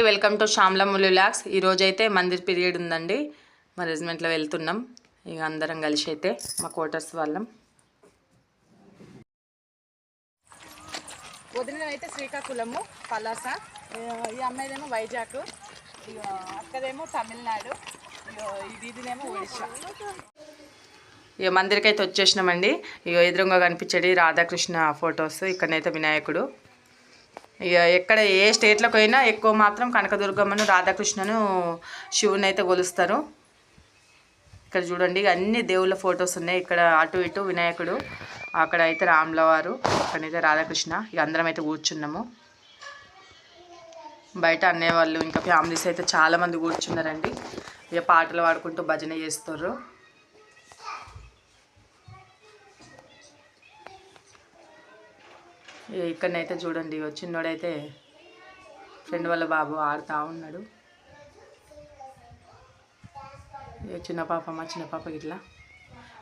Welcome to శ్యామ్లమ్ములు vlogs. ఈరోజైతే Mandir period ఉందండి, మేనేజ్మెంట్లో వెళ్తున్నాం. ఇక అందరం కలిసి అయితే మా క్వార్టర్స్ వాళ్ళం. వదిన అయితే శ్రీకాకుళము పలాస, ఈ అమ్మాయిదేమో వైజాగ్, ఇక అక్కడేమో తమిళనాడు, ఈ దీదినేమో ఒడిశా. ఇక మందిరికి అయితే వచ్చేసినామండి. ఇక ఎదురుగా కనిపించేది రాధాకృష్ణ ఫొటోస్, ఇక్కడనైతే వినాయకుడు. ఇక ఎక్కడ ఏ స్టేట్లోకి పోయినా ఎక్కువ మాత్రం కనకదుర్గమ్మను, రాధాకృష్ణను, శివుని అయితే కొలుస్తారు. ఇక్కడ చూడండి అన్ని దేవుళ్ళ ఫొటోస్ ఉన్నాయి. ఇక్కడ అటు ఇటు వినాయకుడు, అక్కడ అయితే రాముల వారు, అక్కడైతే రాధాకృష్ణ. ఇక అందరం అయితే కూర్చున్నాము. బయట అన్నయ్య వాళ్ళు ఇంకా ఫ్యామిలీస్ అయితే చాలామంది కూర్చున్నారండి. ఇక పాటలు పాడుకుంటూ భజన చేస్తారు. ఇక్కడనైతే చూడండి చిన్నోడైతే ఫ్రెండ్ వాళ్ళ బాబు ఆడుతూ ఉన్నాడు. చిన్న పాప మా చిన్న పాప ఇట్లా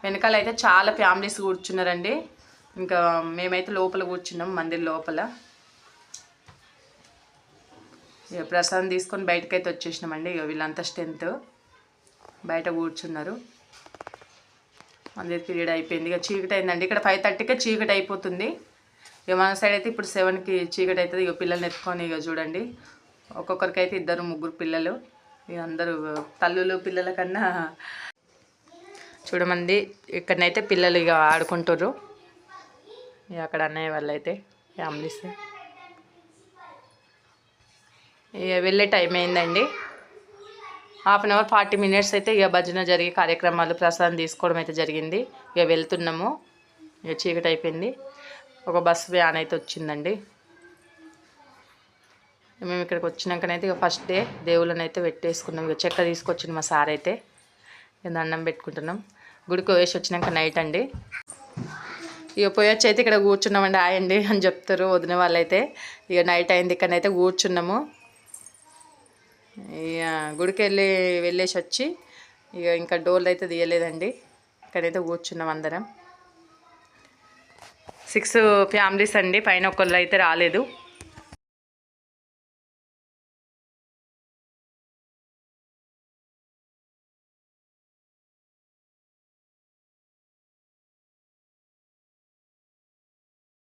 వెనకాల అయితే చాలా ఫ్యామిలీస్ కూర్చున్నారండి. ఇంకా మేమైతే లోపల కూర్చున్నాం, మందిర్ లోపల. ఇక ప్రసాదం తీసుకొని బయటకైతే వచ్చేసినామండి. ఇక వీళ్ళంతా స్ట్రెంత్ బయట కూర్చున్నారు. మందిర్ పీరియడ్ అయిపోయింది. ఇక చీకటి అయిందండి. ఇక్కడ 5:30కే చీకటి అయిపోతుంది. ఇక మన సైడ్ అయితే ఇప్పుడు 7కి చీకటి అవుతుంది. ఇక పిల్లల్ని ఎత్తుకొని ఇక చూడండి ఒక్కొక్కరికైతే 2-3 పిల్లలు. ఇక అందరూ తల్లులు పిల్లల కన్నా చూడమంది. ఇక్కడనైతే పిల్లలు ఇక ఆడుకుంటారు. ఇక అక్కడ అన్నయ్య వాళ్ళు అయితే ఫ్యామిలీస్. ఇక వెళ్ళే టైం అయిందండి. 1/2 అవర్ 40 మినిట్స్ అయితే ఇక భజన జరిగే కార్యక్రమాలు, ప్రసాదం తీసుకోవడం అయితే జరిగింది. ఇక వెళ్తున్నాము. ఇక చీకటి అయిపోయింది. ఒక బస్సు వ్యాన్ అయితే వచ్చిందండి. మేము ఇక్కడికి వచ్చినాకనైతే ఇక ఫస్ట్ డే దేవుళ్ళని అయితే పెట్టేసుకున్నాం. ఇక చెక్క తీసుకొచ్చింది మా సార్ అయితే. ఇక దండం పెట్టుకుంటున్నాం. గుడికి వేసి వచ్చినాక నైట్ అండి. ఇక పోయొచ్చి అయితే ఇక్కడ కూర్చున్నామండి. ఆయండి అని చెప్తారు వదిన వాళ్ళైతే. ఇక నైట్ అయింది, ఇక్కడనైతే కూర్చున్నాము. ఇక గుడికి వెళ్ళేసి వచ్చి ఇక ఇంకా డోర్లు అయితే తీయలేదండి. ఇక్కడైతే కూర్చున్నాం అందరం. 6 ఫ్యామిలీస్ అండి, పైన ఒకళ్ళు అయితే రాలేదు.